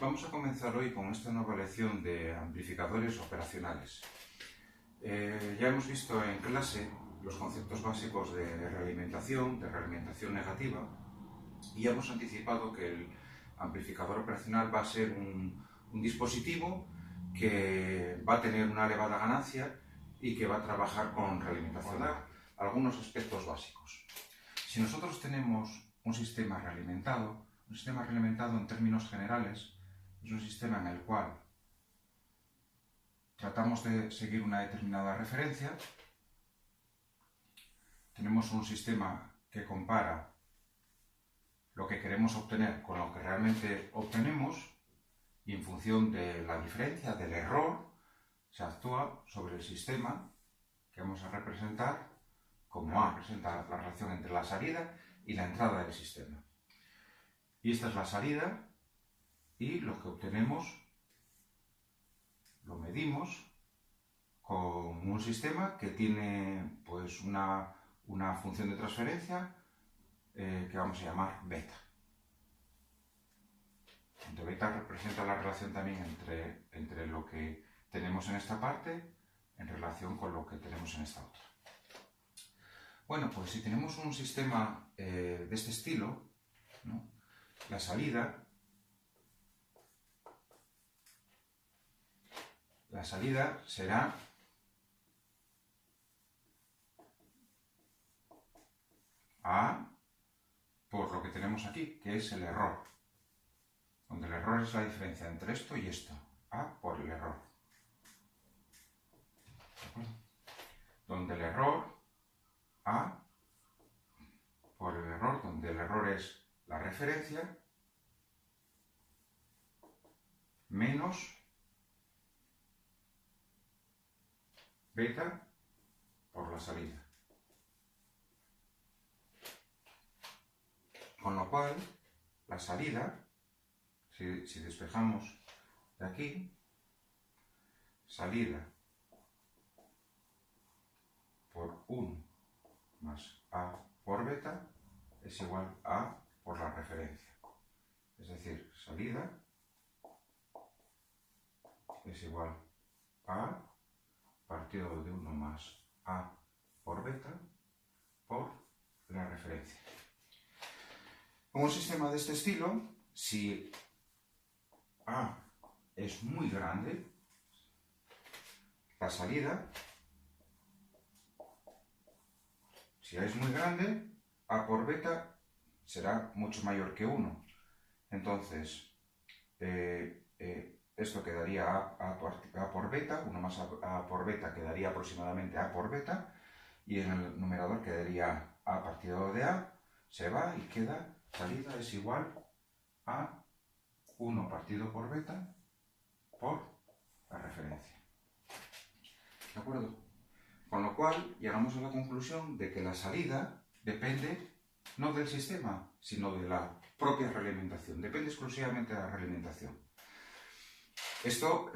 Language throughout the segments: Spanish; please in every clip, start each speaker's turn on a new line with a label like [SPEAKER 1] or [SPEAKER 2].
[SPEAKER 1] Vamos a comenzar hoy con esta nueva lección de amplificadores operacionales. Ya hemos visto en clase los conceptos básicos de realimentación negativa, y ya hemos anticipado que el amplificador operacional va a ser un dispositivo que va a tener una elevada ganancia y que va a trabajar con realimentación. Algunos aspectos básicos. Si nosotros tenemos un sistema realimentado en términos generales es un sistema en el cual tratamos de seguir una determinada referencia. Tenemos un sistema que compara lo que queremos obtener con lo que realmente obtenemos, y en función de la diferencia, del error, se actúa sobre el sistema que vamos a representar como A, representa la relación entre la salida y la entrada del sistema. Y esta es la salida, y lo que obtenemos lo medimos con un sistema que tiene pues una función de transferencia que vamos a llamar beta. Donde beta representa la relación también entre lo que tenemos en esta parte en relación con lo que tenemos en esta otra. Bueno, pues si tenemos un sistema de este estilo, ¿no? La salida será A por lo que tenemos aquí, que es el error. Donde el error es la diferencia entre esto y esto. A por el error. ¿De acuerdo? Donde el error, A por el error, donde el error es la referencia, menos beta por la salida. Con lo cual, la salida, si despejamos de aquí, salida por 1 más A por beta es igual a A por la referencia. Es decir, salida es igual a partido de 1 más A por beta por la referencia. Con un sistema de este estilo, si A es muy grande, la salida, si A es muy grande, A por beta será mucho mayor que 1. Entonces, esto quedaría A por beta, 1 más A por beta quedaría aproximadamente A por beta, y en el numerador quedaría A partido de A, se va y queda salida es igual a 1 partido por beta por la referencia. ¿De acuerdo? Con lo cual llegamos a la conclusión de que la salida depende no del sistema, sino de la propia realimentación. Depende exclusivamente de la realimentación. Esto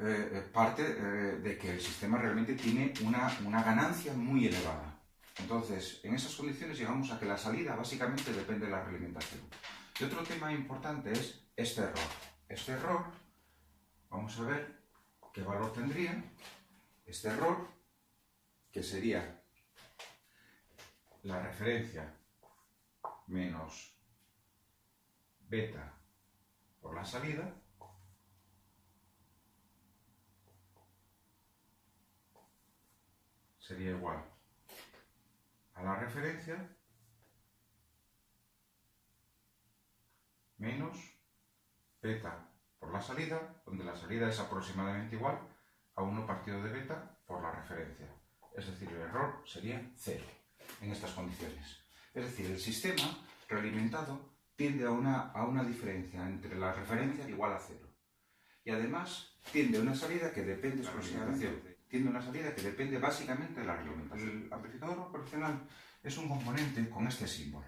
[SPEAKER 1] parte de que el sistema realmente tiene una ganancia muy elevada. Entonces, en esas condiciones llegamos a que la salida básicamente depende de la realimentación. Y otro tema importante es este error. Este error, vamos a ver qué valor tendría. Este error, que sería la referencia menos beta por la salida, sería igual a la referencia menos beta por la salida, donde la salida es aproximadamente igual a 1 partido de beta por la referencia. Es decir, el error sería 0 en estas condiciones. Es decir, el sistema realimentado tiende a una diferencia entre la referencia igual a 0. Y además tiende a una salida que depende exclusivamente. Tiende a una salida que depende básicamente de la realimentación. El amplificador operacional es un componente con este símbolo.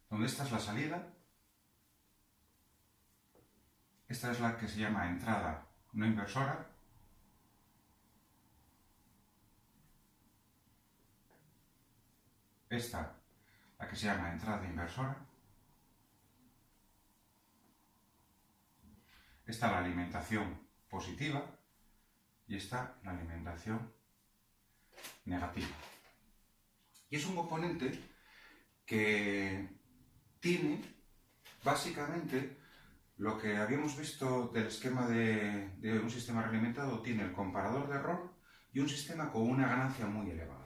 [SPEAKER 1] Donde esta es la salida, esta es la que se llama entrada no inversora, esta, la que se llama entrada inversora, esta la alimentación positiva y esta la alimentación negativa. Y es un componente que tiene básicamente lo que habíamos visto del esquema de un sistema realimentado, tiene el comparador de error y un sistema con una ganancia muy elevada.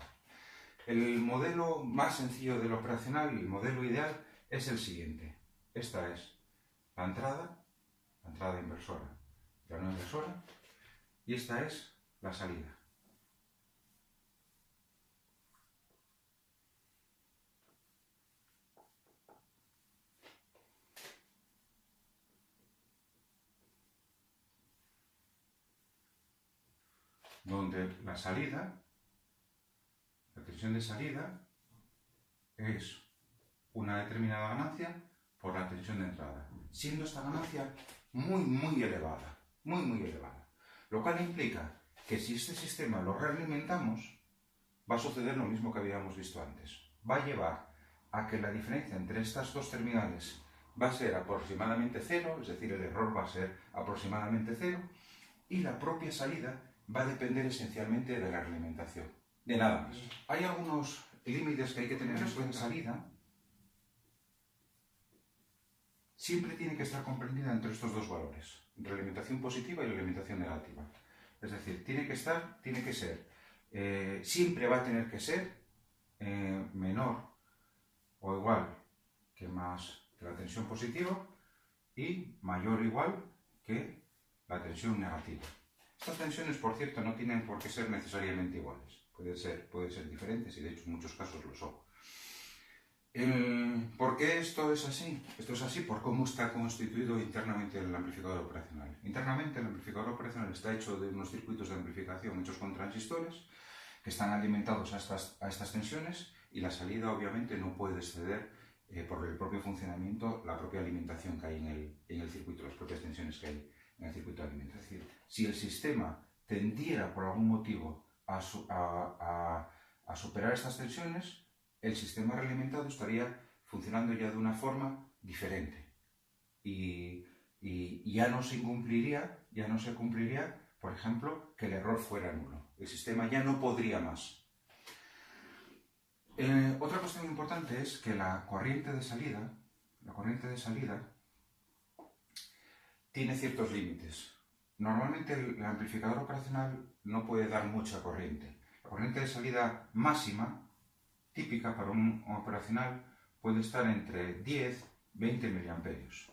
[SPEAKER 1] El modelo más sencillo del operacional, el modelo ideal, es el siguiente. Esta es la entrada inversora, la no inversora, y esta es la salida. Donde la tensión de salida es una determinada ganancia por la tensión de entrada, siendo esta ganancia muy elevada, muy elevada. Lo cual implica que si este sistema lo realimentamos, va a suceder lo mismo que habíamos visto antes. Va a llevar a que la diferencia entre estas dos terminales va a ser aproximadamente cero, es decir, el error va a ser aproximadamente cero, y la propia salida va a depender esencialmente de la realimentación, de nada más. Hay algunos límites que hay que tener en cuenta. Salida siempre tiene que estar comprendida entre estos dos valores, entre la alimentación positiva y la alimentación negativa. Es decir, tiene que ser, siempre va a tener que ser menor o igual que la tensión positiva y mayor o igual que la tensión negativa. Estas tensiones, por cierto, no tienen por qué ser necesariamente iguales. Pueden ser diferentes y de hecho en muchos casos lo son. ¿Por qué esto es así? Esto es así por cómo está constituido internamente el amplificador operacional. Internamente el amplificador operacional está hecho de unos circuitos de amplificación hechos con transistores que están alimentados a estas tensiones y la salida obviamente no puede exceder por el propio funcionamiento la propia alimentación que hay en el circuito, las propias tensiones que hay en el circuito de alimentación. Es decir, si el sistema tendiera por algún motivo a superar estas tensiones, el sistema realimentado estaría funcionando ya de una forma diferente y ya no se cumpliría, por ejemplo, que el error fuera nulo. El sistema ya no podría más. Otra cuestión importante es que la corriente de salida tiene ciertos límites. Normalmente el amplificador operacional no puede dar mucha corriente. La corriente de salida máxima típica para un operacional puede estar entre 10-20 miliamperios.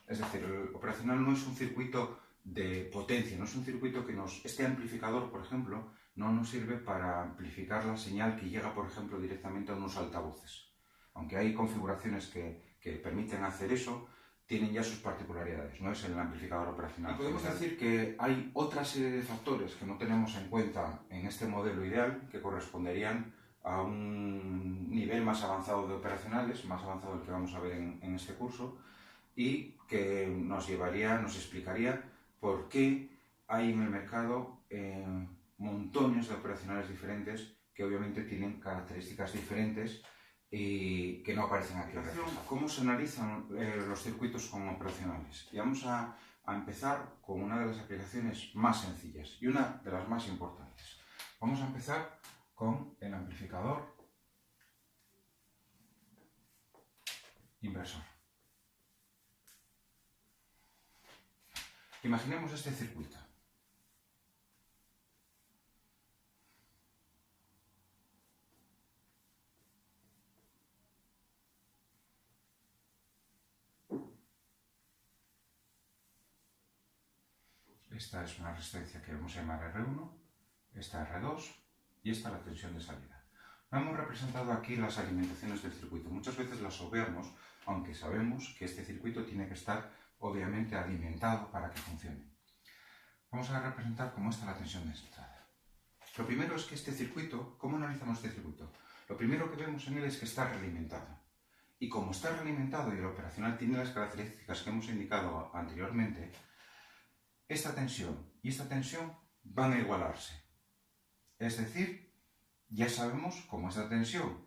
[SPEAKER 1] Es decir, el operacional no es un circuito de potencia, no es un circuito que este amplificador, por ejemplo, no nos sirve para amplificar la señal que llega, por ejemplo, directamente a unos altavoces. Aunque hay configuraciones que permiten hacer eso, tienen ya sus particularidades, no es el amplificador operacional. Y podemos decir que hay otra serie de factores que no tenemos en cuenta en este modelo ideal que corresponderían a un nivel más avanzado de operacionales, más avanzado del que vamos a ver en este curso, y que nos explicaría por qué hay en el mercado montones de operacionales diferentes que obviamente tienen características diferentes y que no aparecen aquí. ¿Cómo se analizan los circuitos con operacionales? Y vamos a empezar con una de las aplicaciones más sencillas y una de las más importantes. Vamos a empezar con el amplificador inversor. Imaginemos este circuito. Esta es una resistencia que vamos a llamar R1, esta R2 y esta la tensión de salida. No hemos representado aquí las alimentaciones del circuito. Muchas veces las obviamos, aunque sabemos que este circuito tiene que estar obviamente alimentado para que funcione. Vamos a representar cómo está la tensión de entrada. Lo primero es que este circuito, ¿cómo analizamos este circuito? Lo primero que vemos en él es que está realimentado. Y como está realimentado y el operacional tiene las características que hemos indicado anteriormente, esta tensión y esta tensión van a igualarse. Es decir, ya sabemos cómo esta tensión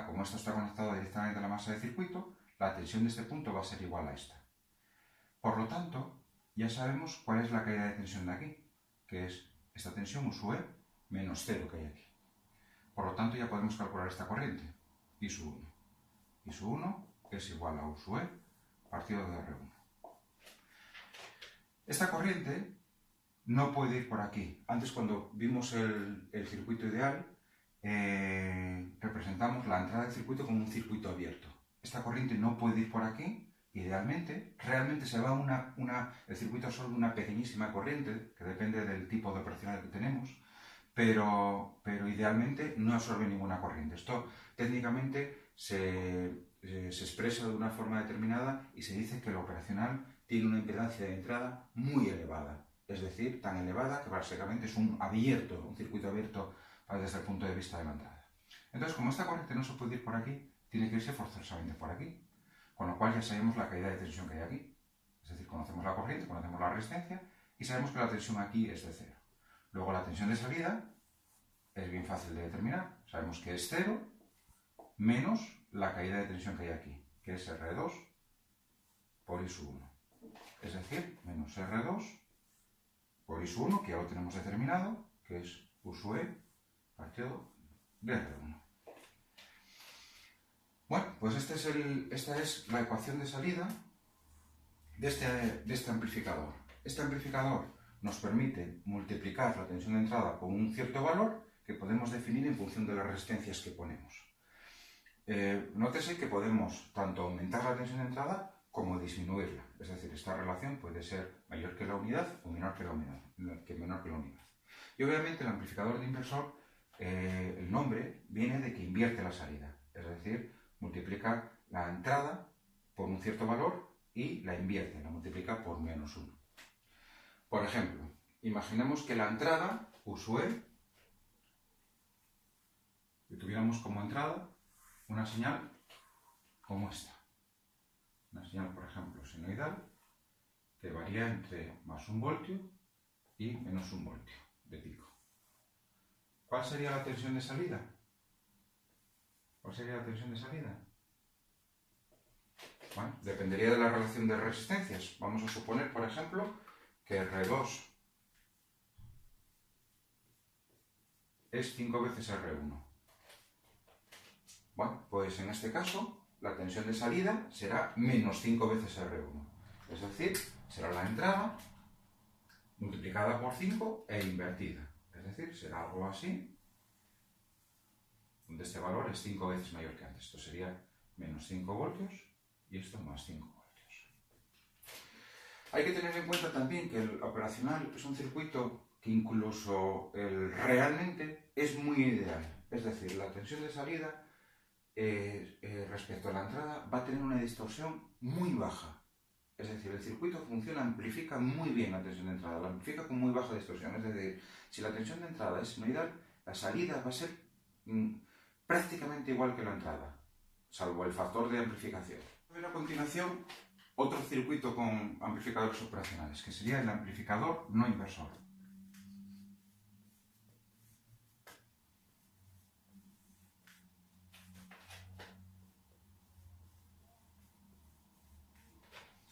[SPEAKER 1] como esto está conectado directamente a la masa de circuito, la tensión de este punto va a ser igual a esta. Por lo tanto, ya sabemos cuál es la caída de tensión de aquí, que es esta tensión U sub E menos 0 que hay aquí. Por lo tanto, ya podemos calcular esta corriente, I sub 1. I sub 1 es igual a U sub E partido de R1. Esta corriente no puede ir por aquí. Antes, cuando vimos el circuito ideal, representamos la entrada del circuito como un circuito abierto. Esta corriente no puede ir por aquí, idealmente. Realmente se va el circuito absorbe una pequeñísima corriente, que depende del tipo de operacional que tenemos, pero idealmente no absorbe ninguna corriente. Esto técnicamente se expresa de una forma determinada y se dice que el operacional tiene una impedancia de entrada muy elevada. Es decir, tan elevada que básicamente es un circuito abierto desde el punto de vista de la entrada. Entonces, como esta corriente no se puede ir por aquí, tiene que irse forzosamente por aquí. Con lo cual ya sabemos la caída de tensión que hay aquí. Es decir, conocemos la corriente, conocemos la resistencia y sabemos que la tensión aquí es de 0. Luego la tensión de salida es bien fácil de determinar. Sabemos que es 0 menos la caída de tensión que hay aquí, que es R2 por I sub 1. Es decir, menos R2 por I sub 1, que ya lo tenemos determinado, que es U sub E partido de R1. Bueno, pues esta es la ecuación de salida de este amplificador. Este amplificador nos permite multiplicar la tensión de entrada con un cierto valor que podemos definir en función de las resistencias que ponemos. Nótese que podemos tanto aumentar la tensión de entrada como disminuirla. Es decir, esta relación puede ser mayor que la unidad o menor que la unidad. Y obviamente el amplificador de inversor, el nombre viene de que invierte la salida. Es decir, multiplica la entrada por un cierto valor y la invierte, la multiplica por menos 1. Por ejemplo, imaginemos que la entrada, U sub E, que tuviéramos como entrada una señal como esta. Una señal, por ejemplo, senoidal, que varía entre más 1 voltio y menos 1 voltio de pico. ¿Cuál sería la tensión de salida? ¿Cuál sería la tensión de salida? Bueno, dependería de la relación de resistencias. Vamos a suponer, por ejemplo, que R2 es 5 veces R1. Bueno, pues en este caso, la tensión de salida será menos 5 veces R1. Es decir, será la entrada multiplicada por 5 e invertida. Es decir, será algo así, donde este valor es 5 veces mayor que antes. Esto sería menos 5 voltios y esto más 5 voltios. Hay que tener en cuenta también que el operacional es un circuito que incluso realmente es muy ideal. Es decir, la tensión de salida respecto a la entrada va a tener una distorsión muy baja. Es decir, el circuito amplifica muy bien la tensión de entrada, la amplifica con muy baja distorsión. Es decir, si la tensión de entrada es senoidal, la salida va a ser prácticamente igual que la entrada, salvo el factor de amplificación. Voy a ver a continuación otro circuito con amplificadores operacionales, que sería el amplificador no inversor.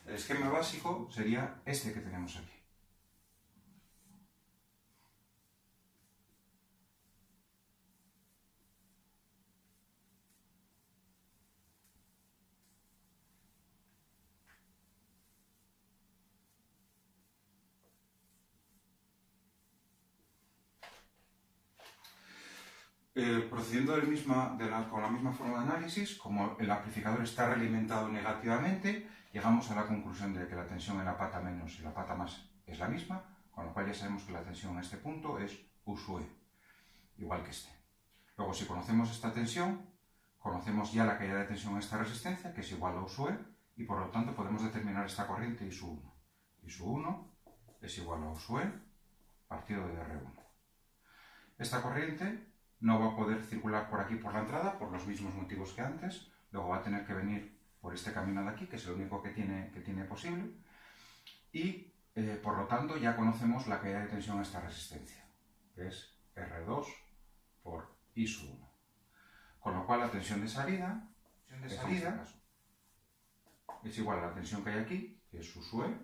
[SPEAKER 1] El esquema básico sería este que tenemos aquí. Procediendo con la misma forma de análisis, como el amplificador está realimentado negativamente, llegamos a la conclusión de que la tensión en la pata menos y la pata más es la misma, con lo cual ya sabemos que la tensión en este punto es U sub E, igual que este. Luego, si conocemos esta tensión, conocemos ya la caída de tensión en esta resistencia, que es igual a U sub E, y por lo tanto podemos determinar esta corriente I sub 1. I sub 1 es igual a U sub E partido de R1. Esta corriente no va a poder circular por aquí por la entrada, por los mismos motivos que antes. Luego va a tener que venir por este camino de aquí, que es el único que tiene posible. Y, por lo tanto, ya conocemos la caída de tensión a esta resistencia, que es R2 por I sub 1. con lo cual la tensión de salida es igual a la tensión que hay aquí, que es su E,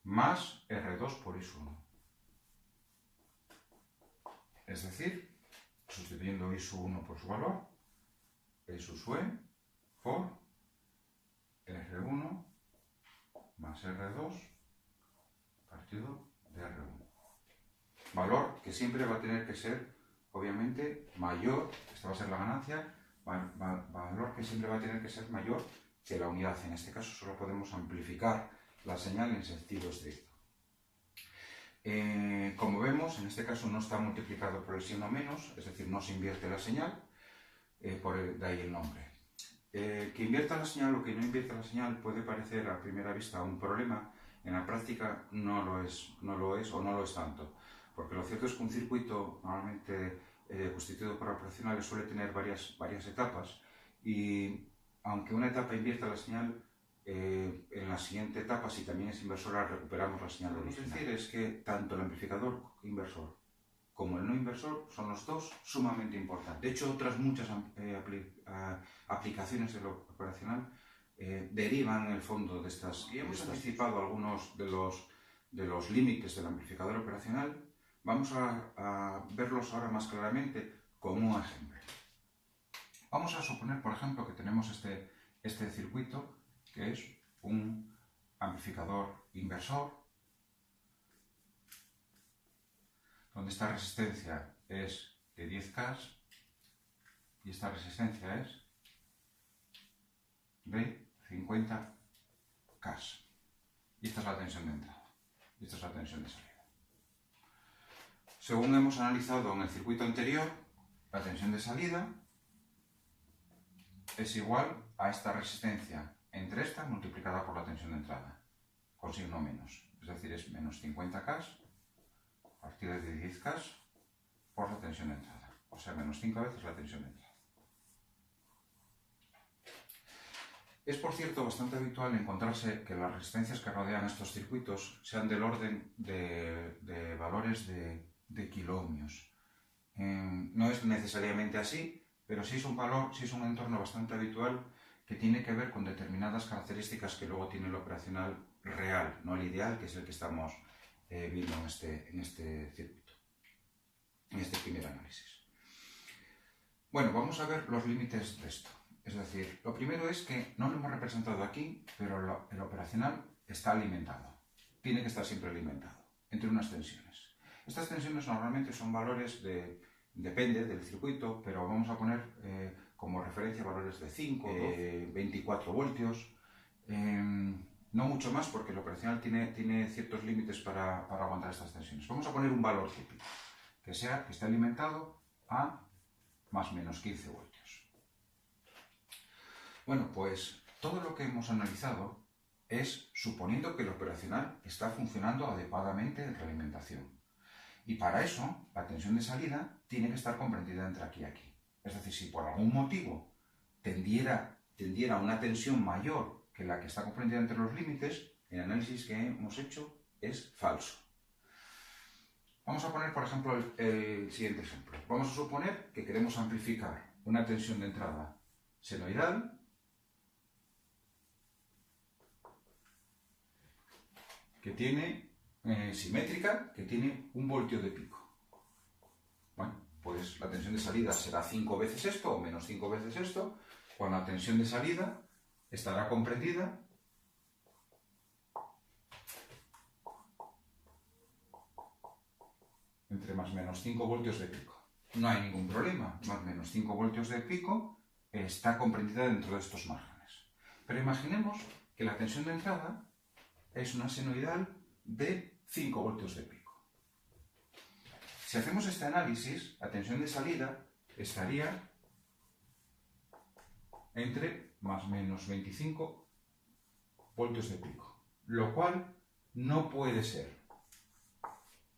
[SPEAKER 1] más R2 por I1. Es decir, sustituyendo I1 por su valor, E sub E por R1 más R2 partido de R1. Valor que siempre va a tener que ser, obviamente, mayor, esta va a ser la ganancia, valor que siempre va a tener que ser mayor que la unidad. En este caso solo podemos amplificar la señal en sentido estricto. Como vemos, en este caso no está multiplicado por el signo menos, es decir, no se invierte la señal, de ahí el nombre. Que invierta la señal o que no invierta la señal puede parecer a primera vista un problema, en la práctica no lo es o no lo es tanto, porque lo cierto es que un circuito normalmente constituido por operacionales suele tener varias etapas, y aunque una etapa invierta la señal, en la siguiente etapa, si también es inversora, recuperamos la señal original. Lo que quiero decir es que tanto el amplificador inversor como el no inversor son los dos sumamente importantes. De hecho, otras muchas aplicaciones de lo operacional derivan en el fondo de estas. Y hemos anticipado algunos de los límites del amplificador operacional. Vamos a verlos ahora más claramente con un ejemplo. Vamos a suponer, por ejemplo, que tenemos este circuito, que es un amplificador inversor, donde esta resistencia es de 10K y esta resistencia es de 50K. Y esta es la tensión de entrada y esta es la tensión de salida. Según hemos analizado en el circuito anterior, la tensión de salida es igual a esta resistencia entre esta multiplicada por la tensión de entrada, con signo menos. Es decir, es menos 50K partido de 10K por la tensión de entrada. O sea, menos 5 veces la tensión de entrada. Es, por cierto, bastante habitual encontrarse que las resistencias que rodean estos circuitos sean del orden de valores de kiloohmios. No es necesariamente así, pero sí es un valor, sí es un entorno bastante habitual que tiene que ver con determinadas características que luego tiene el operacional real, no el ideal, que es el que estamos viendo en este circuito, en este primer análisis. Bueno, vamos a ver los límites de esto. Es decir, lo primero es que no lo hemos representado aquí, pero el operacional está alimentado. Tiene que estar siempre alimentado, entre unas tensiones. Estas tensiones normalmente son valores depende del circuito, pero vamos a poner como referencia valores de 5, 24 voltios. No mucho más, porque el operacional tiene ciertos límites para aguantar estas tensiones. Vamos a poner un valor típico, que esté alimentado a más o menos 15 voltios. Bueno, pues todo lo que hemos analizado es suponiendo que el operacional está funcionando adecuadamente en realimentación. Y para eso, la tensión de salida tiene que estar comprendida entre aquí y aquí. Es decir, si por algún motivo tendiera a una tensión mayor que la que está comprendida entre los límites, el análisis que hemos hecho es falso. Vamos a poner, por ejemplo, el siguiente ejemplo. Vamos a suponer que queremos amplificar una tensión de entrada senoidal que tiene simétrica, que tiene 1 voltio de pico. Bueno, pues la tensión de salida será 5 veces esto o menos 5 veces esto, cuando la tensión de salida estará comprendida entre más o menos 5 voltios de pico. No hay ningún problema, más o menos 5 voltios de pico está comprendida dentro de estos márgenes. Pero imaginemos que la tensión de entrada es una senoidal de 5 voltios de pico. Si hacemos este análisis, la tensión de salida estaría entre más o menos 25 voltios de pico, lo cual no puede ser.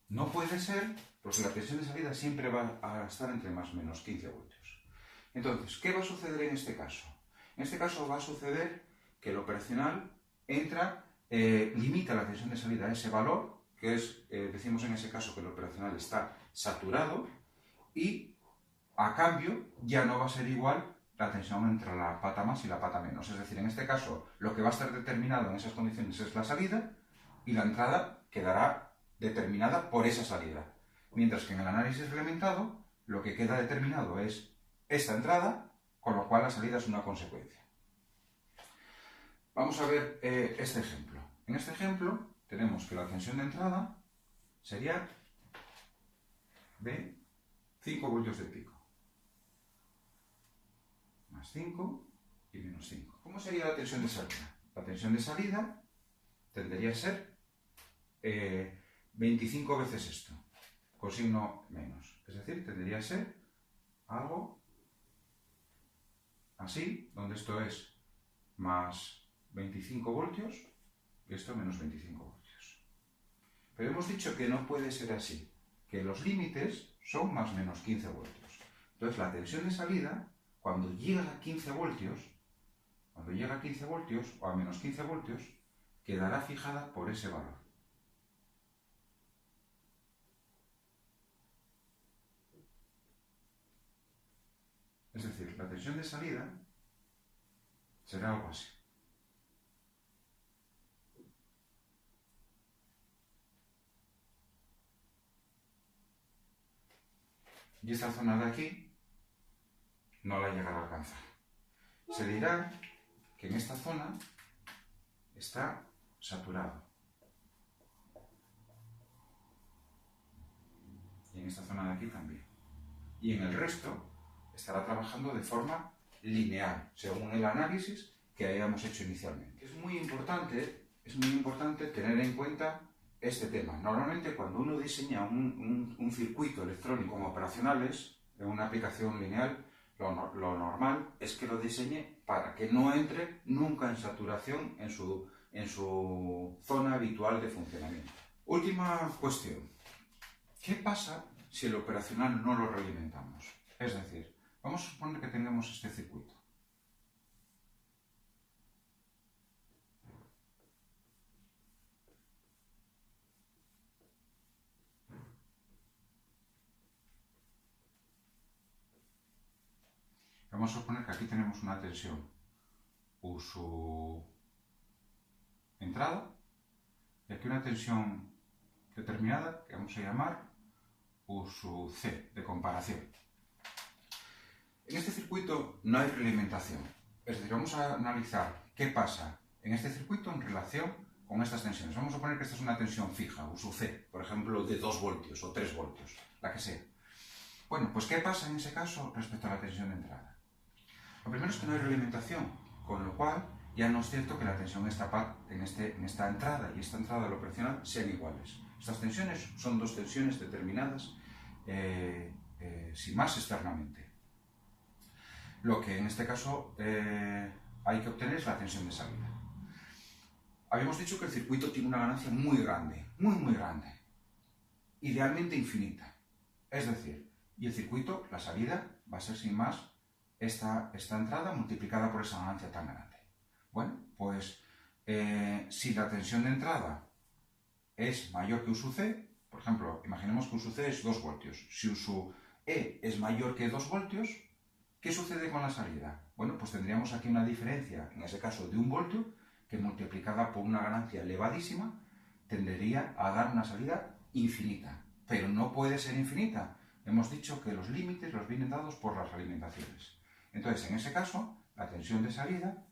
[SPEAKER 1] No puede ser porque la tensión de salida siempre va a estar entre más o menos 15 voltios. Entonces, ¿qué va a suceder en este caso? En este caso va a suceder que el operacional limita la tensión de salida a ese valor, que es, decimos en ese caso que el operacional está saturado, y A cambio, ya no va a ser igual la tensión entre la pata más y la pata menos. Es decir, en este caso, lo que va a estar determinado en esas condiciones es la salida y la entrada quedará determinada por esa salida. Mientras que en el análisis reglamentado, lo que queda determinado es esta entrada, con lo cual la salida es una consecuencia. Vamos a ver este ejemplo. En este ejemplo tenemos que la tensión de entrada sería de 5 voltios de pico. Más 5 y menos 5. ¿Cómo sería la tensión de salida? La tensión de salida tendría a ser 25 veces esto, con signo menos. Es decir, tendría a ser algo así, donde esto es más 25 voltios y esto menos 25 voltios. Pero hemos dicho que no puede ser así, que los límites son más o menos 15 voltios. Entonces la tensión de salida, cuando llega a 15 voltios, o a menos 15 voltios, quedará fijada por ese valor. Es decir, la tensión de salida será algo así. Y esta zona de aquí no la llegará a alcanzar. Se dirá que en esta zona está saturado. Y en esta zona de aquí también. Y en el resto estará trabajando de forma lineal, según el análisis que hayamos hecho inicialmente. Es muy importante tener en cuenta este tema. Normalmente cuando uno diseña un circuito electrónico como operacionales, en una aplicación lineal, lo normal es que lo diseñe para que no entre nunca en saturación en su zona habitual de funcionamiento. Última cuestión. ¿Qué pasa si el operacional no lo realimentamos? Es decir, vamos a suponer que tengamos este circuito. Vamos a suponer que aquí tenemos una tensión U su entrada y aquí una tensión determinada que vamos a llamar U su C de comparación. En este circuito no hay realimentación. Es decir, vamos a analizar qué pasa en este circuito en relación con estas tensiones. Vamos a suponer que esta es una tensión fija, U sub C, por ejemplo, de 2 voltios o 3 voltios, la que sea. Bueno, pues ¿qué pasa en ese caso respecto a la tensión de entrada? Lo primero es que no hay realimentación, con lo cual ya no es cierto que la tensión en esta entrada y esta entrada de lo operacional sean iguales. Estas tensiones son dos tensiones determinadas, sin más, externamente. Lo que en este caso hay que obtener es la tensión de salida. Habíamos dicho que el circuito tiene una ganancia muy grande, muy grande, idealmente infinita. Es decir, y el circuito, la salida, va a ser sin más esta entrada multiplicada por esa ganancia tan grande. Bueno, pues si la tensión de entrada es mayor que U sub C, por ejemplo, imaginemos que U sub C es 2 voltios. Si U sub E es mayor que 2 voltios, ¿qué sucede con la salida? Bueno, pues tendríamos aquí una diferencia, en ese caso de 1 voltio, que multiplicada por una ganancia elevadísima, tendería a dar una salida infinita. Pero no puede ser infinita. Hemos dicho que los límites los vienen dados por las alimentaciones. Entonces, en ese caso, la tensión de salida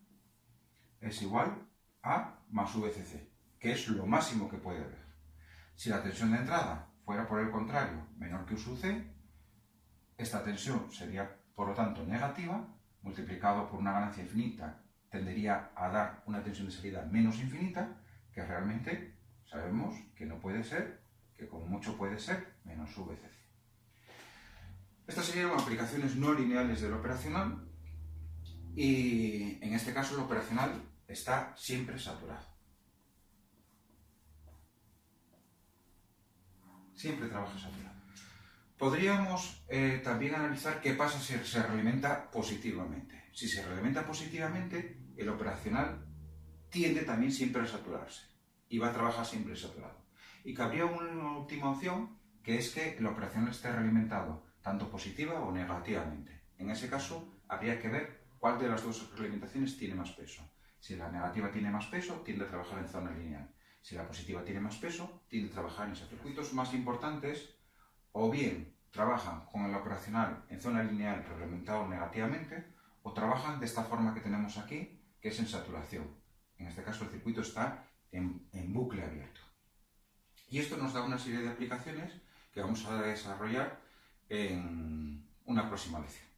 [SPEAKER 1] es igual a más VCC, que es lo máximo que puede haber. Si la tensión de entrada fuera, por el contrario, menor que U sub C, esta tensión sería, por lo tanto, negativa, multiplicado por una ganancia infinita, tendería a dar una tensión de salida menos infinita, que realmente sabemos que no puede ser, que como mucho puede ser menos VCC. Estas serían aplicaciones no lineales del operacional y en este caso el operacional está siempre saturado. Siempre trabaja saturado. Podríamos también analizar qué pasa si se realimenta positivamente. Si se realimenta positivamente, el operacional tiende también siempre a saturarse y va a trabajar siempre saturado. Y cabría una última opción, que es que el operacional esté realimentado tanto positiva o negativamente. En ese caso, habría que ver cuál de las dos retroalimentaciones tiene más peso. Si la negativa tiene más peso, tiende a trabajar en zona lineal. Si la positiva tiene más peso, tiende a trabajar en saturación. Los circuitos más importantes o bien trabajan con el operacional en zona lineal retroalimentado negativamente, o trabajan de esta forma que tenemos aquí, que es en saturación. En este caso el circuito está en bucle abierto. Y esto nos da una serie de aplicaciones que vamos a desarrollar en una próxima lección.